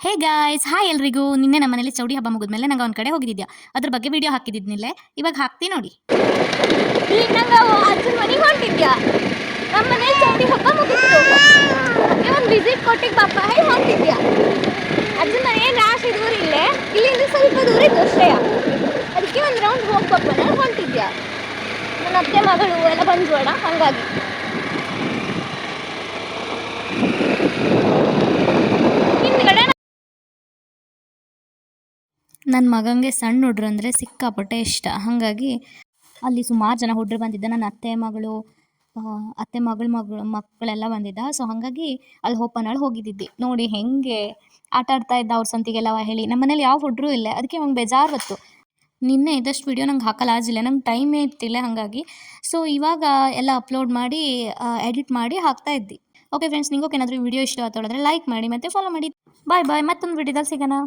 Hey guys hi ಎಲ್ರಿಗೂ. ನಿನ್ನೆ ನಮ್ಮ ಮನೇಲಿ ಚೌಡಿ ಹಬ್ಬ ಮುಗಿದ್ಮೇಲೆ ನಂಗೆ ಒಂದು ಕಡೆ ಹೋಗಿದ್ದೆ, ಅದ್ರ ಬಗ್ಗೆ ವಿಡಿಯೋ ಹಾಕಿದ್ನಿಲ್ಲೇ, ಇವಾಗ ಹಾಕ್ತೀನಿ ನೋಡಿ. ಈಗ ನಂಗೆ ಅಜ್ಜನ ಮನೆಗೆ ಹೊಂಟಿದ್ಯಾ. ನಮ್ಮ ಮನೇಲಿ ಚೌಡಿ ಹಬ್ಬ ಮುಗಿತು, ಒಂದು ವಿಸಿಟ್ ಕೊಟ್ಟಿಗೆ ಪಾಪ ಹೇಳಿ ಹೊಂಟಿದ್ಯಾ. ಅಜ್ಜನ ಮನೆ ಏನು ರಾಶಿ ದೂರ ಇಲ್ಲೇ, ಇಲ್ಲಿಂದ ಸ್ವಲ್ಪ ದೂರ ಇದ್ದು ಅಷ್ಟೇ. ಅದಕ್ಕೆ ಒಂದು ರೌಂಡ್ ಹೋಗಿ ಪಾಪ ಹೊಂಟಿದ್ಯಾ. ನನ್ನ ಅತ್ತೆ ಮಗಳು ಎಲ್ಲ ಬಂದ್ಬೇಡ ಹಾಗಾಗಿ. ನನ್ನ ಮಗಂಗೆ ಸಣ್ಣ ಹುಡ್ರು ಅಂದರೆ ಸಿಕ್ಕಾಪಟ್ಟೆ ಇಷ್ಟ. ಹಾಗಾಗಿ ಅಲ್ಲಿ ಸುಮಾರು ಜನ ಹುಡ್ರು ಬಂದಿದ್ದ. ನನ್ನ ಅತ್ತೆ ಮಕ್ಕಳೆಲ್ಲ ಬಂದಿದ್ದ. ಸೊ ಹಾಗಾಗಿ ಅಲ್ಲಿ ಓಪನಲ್ಲಿ ಹೋಗಿದ್ದಿದ್ದೆ. ನೋಡಿ ಹೆಂಗೆ ಆಟ ಆಡ್ತಾ ಇದ್ದ ಅವ್ರ ಸಂತಿಗೆಲ್ಲ ಹೇಳಿ. ನಮ್ಮ ಮನೇಲಿ ಯಾವ ಹುಡ್ರು ಇಲ್ಲ, ಅದಕ್ಕೆ ಅವ್ನು ಬೇಜಾರು ಬತ್ತು. ನಿನ್ನೆ ಇದಷ್ಟು ವಿಡಿಯೋ ನಂಗೆ ಹಾಕಲಾಗಿಲ್ಲ, ನಂಗೆ ಟೈಮೇ ಇರ್ತಿಲ್ಲ. ಹಾಗಾಗಿ ಸೊ ಇವಾಗ ಎಲ್ಲ ಅಪ್ಲೋಡ್ ಮಾಡಿ ಎಡಿಟ್ ಮಾಡಿ ಹಾಕ್ತಾ ಇದ್ದೆ. ಓಕೆ ಫ್ರೆಂಡ್ಸ್, ನಿಂಗೋಕೆ ಏನಾದರೂ ವಿಡಿಯೋ ಇಷ್ಟ ಆತೋಳಿದ್ರೆ ಲೈಕ್ ಮಾಡಿ ಮತ್ತು ಫಾಲೋ ಮಾಡಿ. ಬಾಯ್ ಬಾಯ್, ಮತ್ತೊಂದು ವಿಡಿಯೋದಲ್ಲಿ ಸಿಗೋಣ.